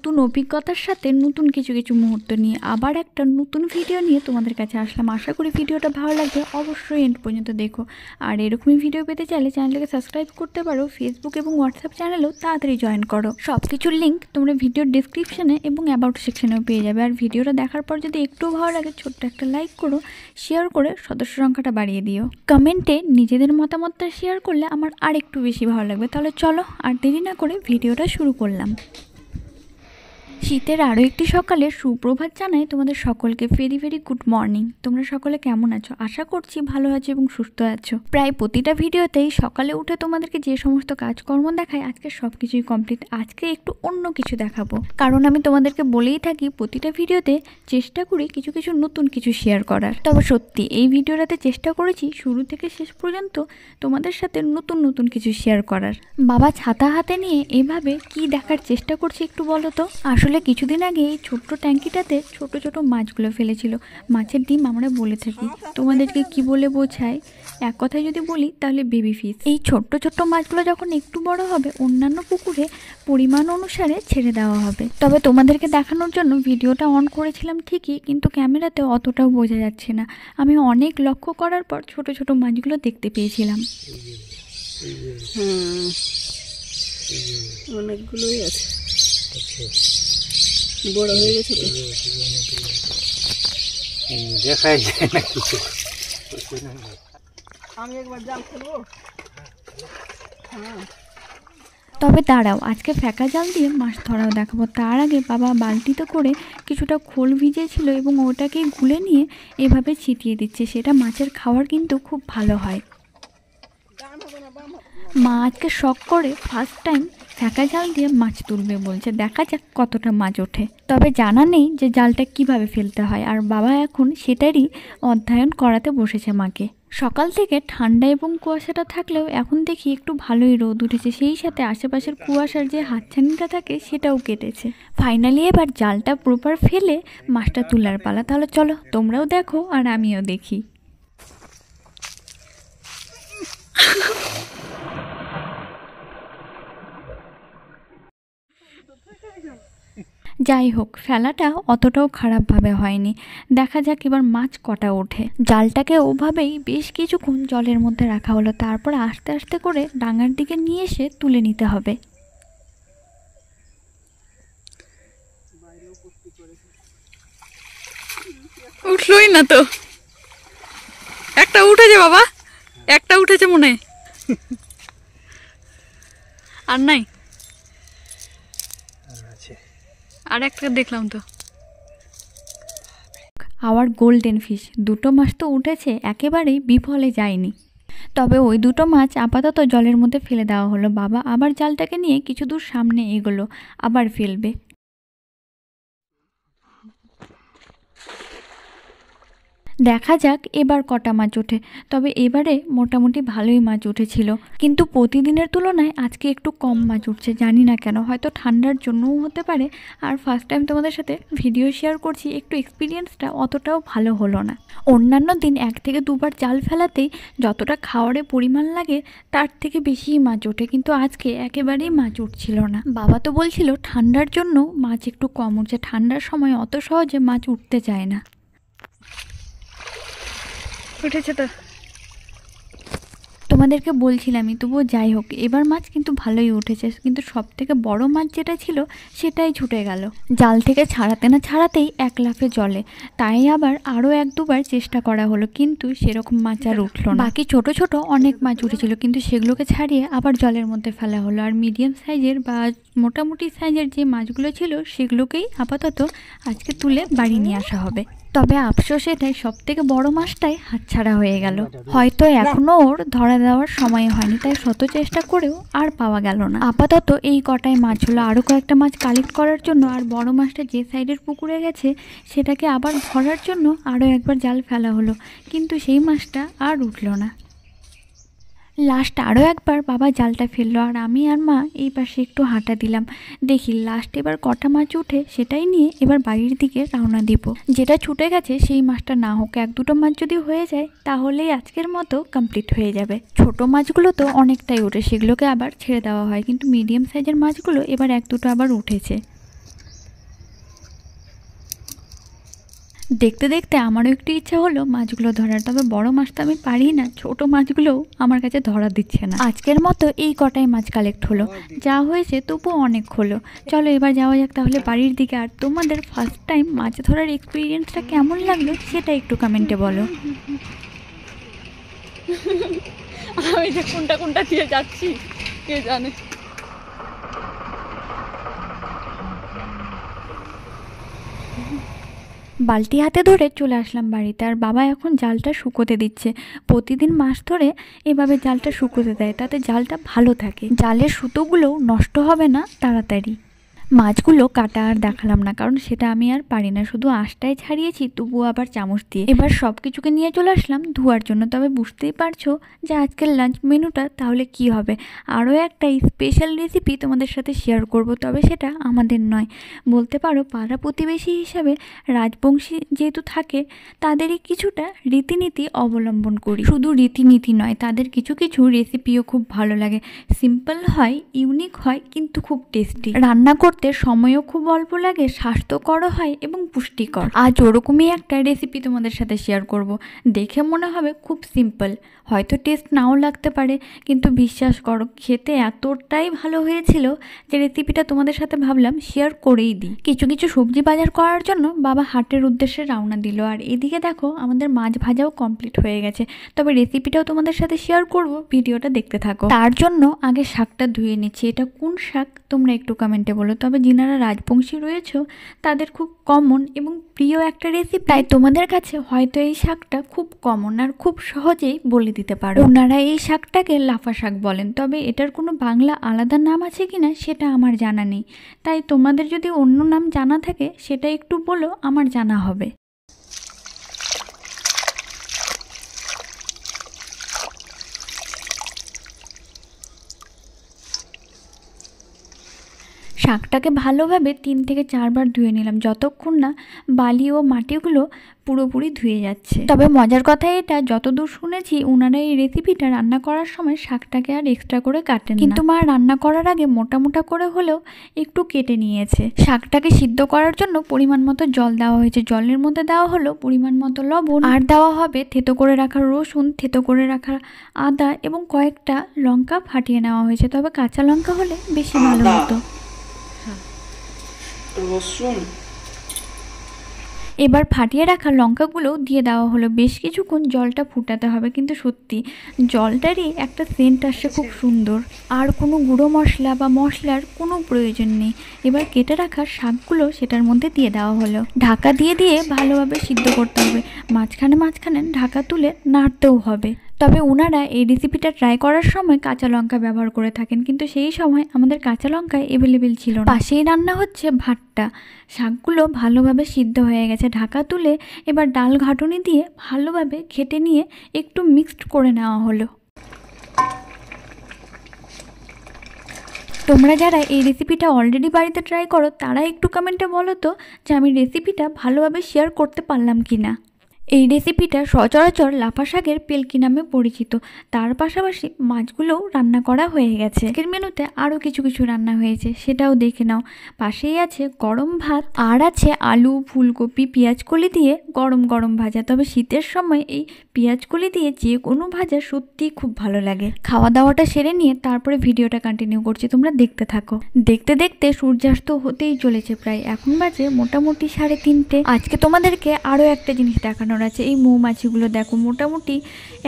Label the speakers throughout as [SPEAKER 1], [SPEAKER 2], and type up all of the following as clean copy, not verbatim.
[SPEAKER 1] নতুন অভিজ্ঞতার সাথে নতুন কিছু কিছু মুহূর্ত নিয়ে আবার একটা নতুন ভিডিও নিয়ে তোমাদের কাছে আসলাম। আশা করি ভিডিওটা ভালো লাগবে, অবশ্যই এন্ড পর্যন্ত দেখো। আর এরকমই ভিডিও পেতে চাইলে চ্যানেলটাকে সাবস্ক্রাইব করতে পারো, ফেসবুক এবং হোয়াটসঅ্যাপ চ্যানেলেও তাড়াতাড়ি জয়েন করো। সব কিছুর লিঙ্ক তোমরা ভিডিওর ডিসক্রিপশনে এবং অ্যাবাউট সেকশনেও পেয়ে যাবে। আর ভিডিওটা দেখার পর যদি একটু ভালো লাগে ছোট্ট একটা লাইক করো, শেয়ার করে সদস্য সংখ্যাটা বাড়িয়ে দিও। কমেন্টে নিজেদের মতামতটা শেয়ার করলে আমার আর একটু বেশি ভালো লাগবে। তাহলে চলো আর দেরি না করে ভিডিওটা শুরু করলাম। শীতের আরও একটি সকালে সুপ্রভাত জানাই তোমাদের সকলকে। Very very good morning. তোমরা সকলে কেমন আছো? আশা করছি ভালো আছো এবং সুস্থ আছো। প্রায় প্রতিটা ভিডিওতেই সকালে উঠে তোমাদেরকে যে সমস্ত কাজকর্ম দেখায় আজকে সব কিছুই কমপ্লিট। আজকে একটু অন্য কিছু দেখাবো, কারণ আমি তোমাদেরকে বলেই থাকি প্রতিটা ভিডিওতে চেষ্টা করি কিছু কিছু নতুন কিছু শেয়ার করার। তবে সত্যি এই ভিডিওটাতে চেষ্টা করেছি শুরু থেকে শেষ পর্যন্ত তোমাদের সাথে নতুন নতুন কিছু শেয়ার করার। বাবা ছাতা হাতে নিয়ে এভাবে কি দেখার চেষ্টা করছি একটু বলো তো। আসলে কিছুদিন আগে এই ছোট্ট ট্যাঙ্কিটাতে ছোট ছোট মাছগুলো ফেলেছিল। মাছের ডিম আমরা বলে থাকি, তোমাদেরকে কি বলে বোঝায় এক কথায় যদি বলি তাহলে বেবি ফিশ। এই ছোট্ট ছোট্ট মাছগুলো যখন একটু বড় হবে অন্যান্য পুকুরে পরিমাণ অনুসারে ছেড়ে দেওয়া হবে। তবে তোমাদেরকে দেখানোর জন্য ভিডিওটা অন করেছিলাম ঠিকই, কিন্তু ক্যামেরাতে অতটাও বোঝা যাচ্ছে না। আমি অনেক লক্ষ্য করার পর ছোট ছোট মাছগুলো দেখতে পেয়েছিলাম।
[SPEAKER 2] অনেকগুলোই আছে, বড় হয়ে গেছে তো
[SPEAKER 3] দেখাই যায় না কিছু।
[SPEAKER 2] আমি একবার জাল ফেলবো।
[SPEAKER 1] তবে দাঁড়াও, আজকে ফ্যাকা জাল দিয়ে মাছ ধরাও দেখাবো। তার আগে বাবা বালতিতে করে কিছুটা খোল ভিজেছিল এবং ওটাকে গুলে নিয়ে এভাবে ছিটিয়ে দিচ্ছে। সেটা মাছের খাওয়ার কিন্তু খুব ভালো হয়। মা আজকে শখ করে ফার্স্ট টাইম ফ্যাকা জাল দিয়ে মাছ তুলবে বলছে। দেখা যাক কতটা মাছ ওঠে। তবে জানা নেই যে জালটা কিভাবে ফেলতে হয়, আর বাবা এখন সেটারই অধ্যয়ন করাতে বসেছে মাকে। সকাল থেকে ঠান্ডা এবং কুয়াশাটা থাকলেও এখন দেখি একটু ভালোই রোদ উঠেছে, সেই সাথে আশেপাশের কুয়াশার যে হাতছানিটা থাকে সেটাও কেটেছে। ফাইনালি এবার জালটা প্রপার ফেলে মাছটা তোলার পালা। তাহলে চলো তোমরাও দেখো আর আমিও দেখি। যাই হোক, ফেলাটা অতটাও খারাপভাবে হয়নি। দেখা যাক এবার মাছ কটা ওঠে। জালটাকে ওভাবেই বেশ কিছুক্ষণ জলের মধ্যে রাখা হলো, তারপর আস্তে আস্তে করে ডাঙার দিকে নিয়ে এসে তুলে নিতে হবে।
[SPEAKER 2] উঠলোই না তো। একটা উঠেছে বাবা, একটা উঠেছে মনে হয়, আর নাই। আর একটা দেখলাম তো।
[SPEAKER 1] আওয়ার গোল্ডেন ফিশ দুটো মাছ তো উঠেছে, একেবারেই বিফলে যায়নি। তবে ওই দুটো মাছ আপাতত জলের মধ্যে ফেলে দেওয়া হলো। বাবা আবার জালটাকে নিয়ে কিছু দূর সামনে এগোলো, আবার ফেলবে। দেখা যাক এবার কটা মাছ ওঠে। তবে এবারে মোটামুটি ভালোই মাছ উঠেছিল, কিন্তু প্রতিদিনের তুলনায় আজকে একটু কম মাছ উঠছে। জানি না কেন, হয়তো ঠান্ডার জন্যও হতে পারে। আর ফার্স্ট টাইম তোমাদের সাথে ভিডিও শেয়ার করছি, একটু এক্সপিরিয়েন্সটা অতটাও ভালো হলো না। অন্যান্য দিন 1 থেকে 2 বার জাল ফেলাতেই যতটা খাওয়ারে পরিমাণ লাগে তার থেকে বেশিই মাছ ওঠে, কিন্তু আজকে একেবারেই মাছ উঠছিল না। বাবা তো বলছিল ঠান্ডার জন্য মাছ একটু কম উঠছে, ঠান্ডার সময় অত সহজে মাছ উঠতে চায় না।
[SPEAKER 2] উঠেছে তো,
[SPEAKER 1] তোমাদেরকে বলছিলামই, তবুও যাই হোক এবার মাছ কিন্তু ভালোই উঠেছে। কিন্তু সব থেকে বড় মাছ যেটা ছিল সেটাই ছুটে গেল। জাল থেকে ছাড়াতে না ছাড়াতেই এক লাফে জলে। তাই আবার আরও 1-2 বার চেষ্টা করা হলো, কিন্তু সেরকম মাছ আর উঠলো না। বাকি ছোট ছোট অনেক মাছ উঠেছিল, কিন্তু সেগুলোকে ছাড়িয়ে আবার জলের মধ্যে ফেলা হলো। আর মিডিয়াম সাইজের বা মোটামুটি সাইজের যে মাছগুলো ছিল সেগুলোকেই আপাতত আজকে তুলে বাড়ি নিয়ে আসা হবে। তবে আফসোস এটাই, সব থেকে বড় মাছটাই হাতছাড়া হয়ে গেল। হয়তো এখনো ওর ধরা দেওয়ার সময় হয়নি, তাই শত চেষ্টা করেও আর পাওয়া গেল না। আপাতত এই কটাই মাছ হলো। আরও কয়েকটা মাছ কালেক্ট করার জন্য আর বড় মাছটা যে সাইডের পুকুরে গেছে সেটাকে আবার ধরার জন্য আরও একবার জাল ফেলা হলো, কিন্তু সেই মাছটা আর উঠল না। লাস্ট আরও একবার বাবা জালটা ফেললো, আর আমি আর মা এই পাশে একটু হাঁটা দিলাম। দেখি লাস্ট এবার কটা মাছ উঠে সেটাই নিয়ে এবার বাড়ির দিকে রওনা দিব। যেটা ছুটে গেছে সেই মাছটা না হোক, 1-2টো মাছ যদি হয়ে যায় তাহলেই আজকের মতো কমপ্লিট হয়ে যাবে। ছোট মাছগুলো তো অনেকটাই ওঠে, সেগুলোকে আবার ছেড়ে দেওয়া হয়, কিন্তু মিডিয়াম সাইজের মাছগুলো এবার 1-2টো আবার উঠেছে। দেখতে দেখতে আমারও একটু ইচ্ছা হলো মাছগুলো ধরার, তবে বড় মাছ তো আমি পারি না, ছোট মাছগুলোও আমার কাছে ধরা দিচ্ছে না। আজকের মতো এই কটাই মাছ কালেক্ট হলো, যা হয়েছে তবু অনেক হলো। চলো এবার যাওয়া যাক তাহলে বাড়ির দিকে। আর তোমাদের ফার্স্ট টাইম মাছ ধরার এক্সপিরিয়েন্সটা কেমন লাগলো সেটা একটু কমেন্টে বলো।
[SPEAKER 2] আমি যে কোনটা কোনটা দিয়ে যাচ্ছি কে জানে।
[SPEAKER 1] বালতি হাতে ধরে চলে আসলাম বাড়িতে, আর বাবা এখন জালটা শুকোতে দিচ্ছে। প্রতিদিন মাছ ধরে এভাবে জালটা শুকোতে দেয়, তাতে জালটা ভালো থাকে, জালের সুতোগুলোও নষ্ট হবে না তাড়াতাড়ি। মাছগুলো কাটা আর দেখালাম না, কারণ সেটা আমি আর পারি না, শুধু আঁশটাই ছাড়িয়েছি, তবুও আবার চামচ দিয়ে। এবার সব কিছুকে নিয়ে চলে আসলাম ধোয়ার জন্য। তবে বুঝতেই পারছো যে আজকের লাঞ্চ মেনুটা তাহলে কি হবে। আরও একটা স্পেশাল রেসিপি তোমাদের সাথে শেয়ার করব, তবে সেটা আমাদের নয়, বলতে পারো পাড়া প্রতিবেশী হিসাবে রাজবংশী যেহেতু থাকে তাদেরই কিছুটা রীতিনীতি অবলম্বন করি। শুধু রীতিনীতি নয়, তাদের কিছু কিছু রেসিপিও খুব ভালো লাগে, সিম্পল হয়, ইউনিক হয়, কিন্তু খুব টেস্টি। রান্না করতে সময়ও খুব অল্প লাগে, স্বাস্থ্যকর হয় এবং পুষ্টিকর। আজ ওরকমই একটা রেসিপি তোমাদের সাথে শেয়ার করব। দেখে মনে হবে খুব সিম্পল, হয়তো টেস্ট নাও লাগতে পারে, কিন্তু বিশ্বাস করো খেতে এতটাই ভালো হয়েছিল যে রেসিপিটা তোমাদের সাথে ভাবলাম শেয়ার করেই দিই। কিছু কিছু সবজি বাজার করার জন্য বাবা হাটের উদ্দেশ্যে রওনা দিল, আর এদিকে দেখো আমাদের মাছ ভাজাও কমপ্লিট হয়ে গেছে। তবে রেসিপিটাও তোমাদের সাথে শেয়ার করব, ভিডিওটা দেখতে থাকো। তার জন্য আগে শাকটা ধুয়ে নিচ্ছি। এটা কোন শাক তোমরা একটু কমেন্টে বলো। তবে যিনারা রাজবংশী রয়েছে তাদের খুব কমন এবং প্রিয় একটা রেসিপি, তাই তোমাদের কাছে হয়তো এই শাকটা খুব কমন আর খুব সহজেই বলে দিতে পারো। ওনারা এই শাকটাকে লাফা শাক বলেন, তবে এটার কোনো বাংলা আলাদা নাম আছে কিনা সেটা আমার জানা নেই, তাই তোমাদের যদি অন্য নাম জানা থাকে সেটা একটু বলো, আমার জানা হবে। শাকটাকে ভালোভাবে 3 থেকে 4 বার ধুয়ে নিলাম, যতক্ষণ না বালি ও মাটিগুলো পুরোপুরি ধুয়ে যাচ্ছে। তবে মজার কথা এটা, যতদূর শুনেছি ওনারা এই রেসিপিটা রান্না করার সময় শাকটাকে আর এক্সট্রা করে কাটেন না, কিন্তু মা রান্না করার আগে মোটা মোটা করে হলেও একটু কেটে নিয়েছে। শাকটাকে সিদ্ধ করার জন্য পরিমাণ মতো জল দেওয়া হয়েছে, জলের মধ্যে দেওয়া হলো পরিমাণ মতো লবণ, আর দেওয়া হবে থেতো করে রাখা রসুন, থেতো করে রাখা আদা এবং কয়েকটা লঙ্কা ফাটিয়ে নেওয়া হয়েছে, তবে কাঁচা লঙ্কা হলে বেশি ভালো হতো। এবার ফাটিয়ে রাখা লঙ্কাগুলো দিয়ে দেওয়া হলো। বেশ কিছুক্ষণ জলটা ফুটাতে হবে, কিন্তু সত্যি জলটারই একটা সেন্ট আসছে খুব সুন্দর। আর কোনো গুঁড়ো মশলা বা মশলার কোনো প্রয়োজন নেই। এবার কেটে রাখা শাকগুলো সেটার মধ্যে দিয়ে দেওয়া হলো। ঢাকা দিয়ে দিয়ে ভালোভাবে সিদ্ধ করতে হবে, মাঝখানে মাঝখানে ঢাকা তুলে নাড়তেও হবে। তবে ওনারা এই রেসিপিটা ট্রাই করার সময় কাঁচা লঙ্কা ব্যবহার করে থাকেন, কিন্তু সেই সময় আমাদের কাঁচা লঙ্কা অ্যাভেলেবেল ছিল না। পাশেই রান্না হচ্ছে ভাতটা, শাকগুলো ভালোভাবে সিদ্ধ হয়ে গেছে। ঢাকা তুলে এবার ডাল ঘাটুনি দিয়ে ভালোভাবে ঘেটে নিয়ে একটু মিক্সড করে নেওয়া হলো। তোমরা যারা এই রেসিপিটা অলরেডি বাড়িতে ট্রাই করো তারা একটু কমেন্টে বলো তো যে আমি রেসিপিটা ভালোভাবে শেয়ার করতে পারলাম কি না। এই রেসিপিটা সচরাচর লাফা শাকের পেলকি নামে পরিচিত। তার পাশাপাশি মাছগুলোও রান্না করা হয়ে গেছে। আজকের মেনুতে আরও কিছু কিছু রান্না হয়েছে, সেটাও দেখে নাও। পাশেই আছে গরম ভাত, আর আছে আলু, ফুলকপি, পেঁয়াজকলি দিয়ে গরম গরম ভাজা। তবে শীতের সময় এই পেঁয়াজকলি দিয়ে যে কোনো ভাজা সত্যিই খুব ভালো লাগে। খাওয়া দাওয়াটা সেরে নিয়ে তারপরে ভিডিওটা কন্টিনিউ করছি, তোমরা দেখতে থাকো। দেখতে দেখতে সূর্যাস্ত হতেই চলেছে, প্রায় এখন বাজে মোটামুটি 3:30। আজকে তোমাদেরকে আরও একটা জিনিস দেখানোর আছে। এই মৌমাছিগুলো দেখো, মোটামুটি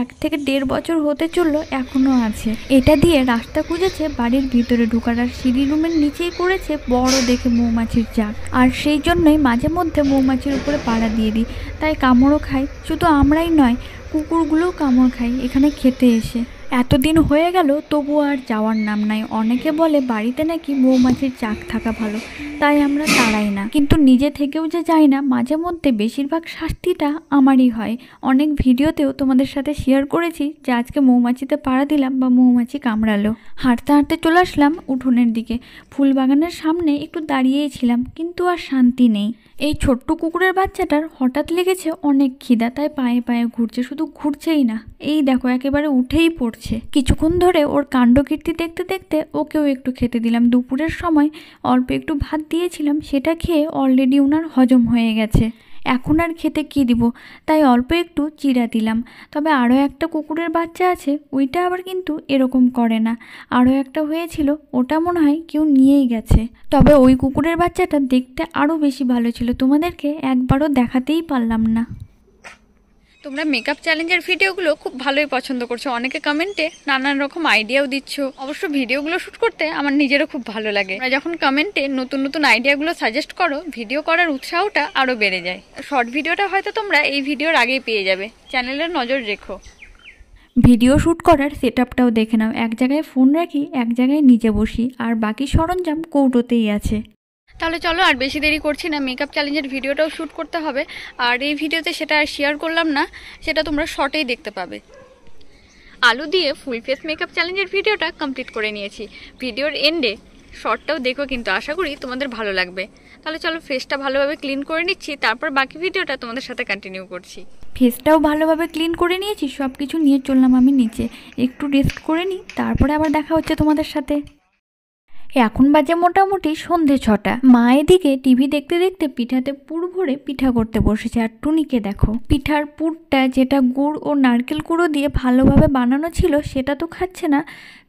[SPEAKER 1] 1 থেকে 1.5 বছর হতে চললো, এখনো আছে। এটা দিয়ে রাস্তা খুঁজেছে বাড়ির ভিতরে ঢোকার, আর সিঁড়ি রুমের নিচেই করেছে বড় দেখে মৌমাছির জাগ। আর সেই জন্যই মাঝে মধ্যে মৌমাছির উপরে পাড়া দিয়ে দিই, তাই কামড়ও খাই। শুধু আমরাই নয়, কুকুরগুলোও কামড় খাই এখানে খেতে এসে। এতদিন হয়ে গেল তবু আর যাওয়ার নাম নাই। অনেকে বলে বাড়িতে নাকি মৌমাছির চাক থাকা ভালো, তাই আমরা তাড়াই না, কিন্তু নিজে থেকেও যে যাই না। মাঝে মধ্যে বেশিরভাগ শাস্তিটা আমারই হয়। অনেক ভিডিওতেও তোমাদের সাথে শেয়ার করেছি যে আজকে মৌমাছিতে পাড়া দিলাম বা মৌমাছি কামড়ালো। হাঁটতে হাঁটতে চলে আসলাম উঠোনের দিকে। ফুল বাগানের সামনে একটু দাঁড়িয়েই ছিলাম, কিন্তু আর শান্তি নেই। এই ছোট্ট কুকুরের বাচ্চাটার হঠাৎ লেগেছে অনেক খিদা, তাই পায়ে পায়ে ঘুরছে। শুধু ঘুরছেই না, এই দেখো একেবারে উঠেই পড়ছে। কিছুক্ষণ ধরে ওর কাণ্ডকীর্তি দেখতে দেখতে ওকেও একটু খেতে দিলাম। দুপুরের সময় অল্প একটু ভাত দিয়েছিলাম, সেটা খেয়ে অলরেডি ওনার হজম হয়ে গেছে। এখন আর খেতে কি দিব, তাই অল্প একটু চিড়া দিলাম। তবে আরও একটা কুকুরের বাচ্চা আছে, ওইটা আবার কিন্তু এরকম করে না। আরও একটা হয়েছিল, ওটা মনে হয় কেউ নিয়েই গেছে। তবে ওই কুকুরের বাচ্চাটা দেখতে আরও বেশি ভালো ছিল, তোমাদেরকে একবারও দেখাতেই পারলাম না।
[SPEAKER 2] তোমরা মেকআপ চ্যালেঞ্জের ভিডিওগুলো খুব ভালোই পছন্দ করছো, অনেকে কমেন্টে নানান রকম আইডিয়াও দিচ্ছ। অবশ্য ভিডিওগুলো শ্যুট করতে আমার নিজেরও খুব ভালো লাগে। তোমরা যখন কমেন্টে নতুন নতুন আইডিয়াগুলো সাজেস্ট করো, ভিডিও করার উৎসাহটা আরও বেড়ে যায়। শর্ট ভিডিওটা হয়তো তোমরা এই ভিডিওর আগেই পেয়ে যাবে, চ্যানেলের নজর রেখো।
[SPEAKER 1] ভিডিও শ্যুট করার সেটআপটাও দেখে নাও। এক জায়গায় ফোন রাখি, এক জায়গায় নিচে বসি, আর বাকি সরঞ্জাম কৌটোতেই আছে।
[SPEAKER 2] তাহলে চলো আর বেশি দেরি করছি না, মেকআপ চ্যালেঞ্জের ভিডিওটাও শ্যুট করতে হবে। আর এই ভিডিওতে সেটা আর শেয়ার করলাম না, সেটা তোমরা শর্টেই দেখতে পাবে। আলু দিয়ে ফুল ফেস মেকআপ চ্যালেঞ্জের ভিডিওটা কমপ্লিট করে নিয়েছি। ভিডিওর এন্ডে শর্টটাও দেখো, কিন্তু আশা করি তোমাদের ভালো লাগবে। তাহলে চলো ফেসটা ভালোভাবে ক্লিন করে নিচ্ছি, তারপর বাকি ভিডিওটা তোমাদের সাথে কন্টিনিউ করছি।
[SPEAKER 1] ফেসটাও ভালোভাবে ক্লিন করে নিয়েছি, সব কিছু নিয়ে চললাম আমি নিচে, একটু রেস্ট করে নিই, তারপরে আবার দেখা হচ্ছে তোমাদের সাথে। এখন বাজে মোটামুটি সন্ধে 6টা। মা এদিকে টিভি দেখতে দেখতে পিঠাতে পুর ভরে পিঠা করতে বসেছে। আর টুনিকে দেখো, পিঠার পুরটা যেটা গুড় ও নারকেল গুঁড়ো দিয়ে ভালোভাবে বানানো ছিল সেটা তো খাচ্ছে না,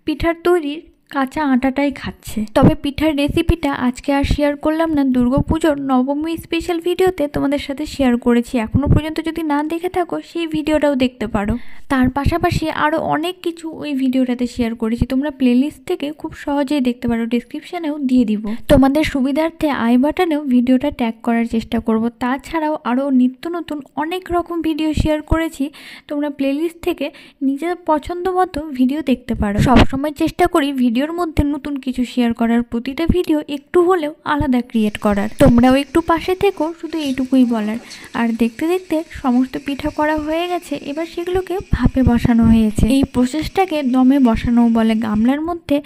[SPEAKER 1] পিঠার তৈরির কাঁচা আটাটাই খাচ্ছে। তবে পিঠার রেসিপিটা আজকে আর শেয়ার করলাম না, দুর্গাপুজোর নবমী স্পেশাল ভিডিওতে তোমাদের সাথে শেয়ার করেছি। এখনও পর্যন্ত যদি না দেখে থাকো সেই ভিডিওটাও দেখতে পারো। তার পাশাপাশি আরও অনেক কিছু ওই ভিডিওটাতে শেয়ার করেছি, তোমরা প্লেলিস্ট থেকে খুব সহজেই দেখতে পারো, ডেসক্রিপশানেও দিয়ে দিব। তোমাদের সুবিধার্থে আই বাটনেও ভিডিওটা ট্যাগ করার চেষ্টা করব। তাছাড়াও আরও নিত্য নতুন অনেক রকম ভিডিও শেয়ার করেছি, তোমরা প্লেলিস্ট থেকে নিজের পছন্দ মতো ভিডিও দেখতে পারো। সবসময় চেষ্টা করি ভিডিওর মধ্যে নতুন কিছু শেয়ার করার, প্রতিটা ভিডিও একটু হলেও আলাদা ক্রিয়েট করার। তোমরাও একটু পাশে থেকো, শুধু এইটুকুই বলার। আর দেখতে দেখতে সমস্ত পিঠা করা হয়ে গেছে, এবার সেগুলোকে ভাপে বসানো হয়েছে। এই প্রসেসটাকে দমে বসানো বলে। গামলার মধ্যে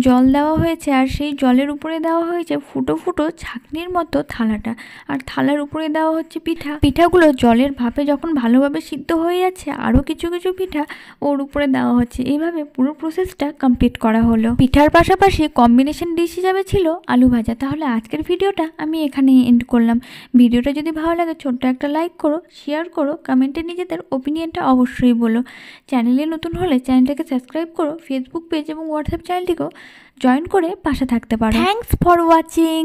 [SPEAKER 1] জল দেওয়া হয়েছে, আর সেই জলের উপরে দেওয়া হয়েছে ফুটো ফুটো ছাঁকনির মতো থালাটা, আর থালার উপরে দেওয়া হচ্ছে পিঠা। পিঠাগুলো জলের ভাপে যখন ভালোভাবে সিদ্ধ হয়ে যাচ্ছে, আরও কিছু কিছু পিঠা ওর উপরে দেওয়া হচ্ছে। এইভাবে পুরো প্রসেসটা কমপ্লিট করা হলো। পিঠার পাশাপাশি কম্বিনেশন ডিশ হিসাবে ছিল আলু ভাজা। তাহলে আজকের ভিডিওটা আমি এখানেই এন্ড করলাম। ভিডিওটা যদি ভালো লাগে ছোট্ট একটা লাইক করো, শেয়ার করো, কমেন্টে নিজেদের ওপিনিয়নটা অবশ্যই বলো। চ্যানেলে নতুন হলে চ্যানেলটাকে সাবস্ক্রাইব করো, ফেসবুক পেজ এবং হোয়াটসঅ্যাপ চ্যানেলটিকেও জয়েন করে পাশে থাকতে পারো। Thanks for watching.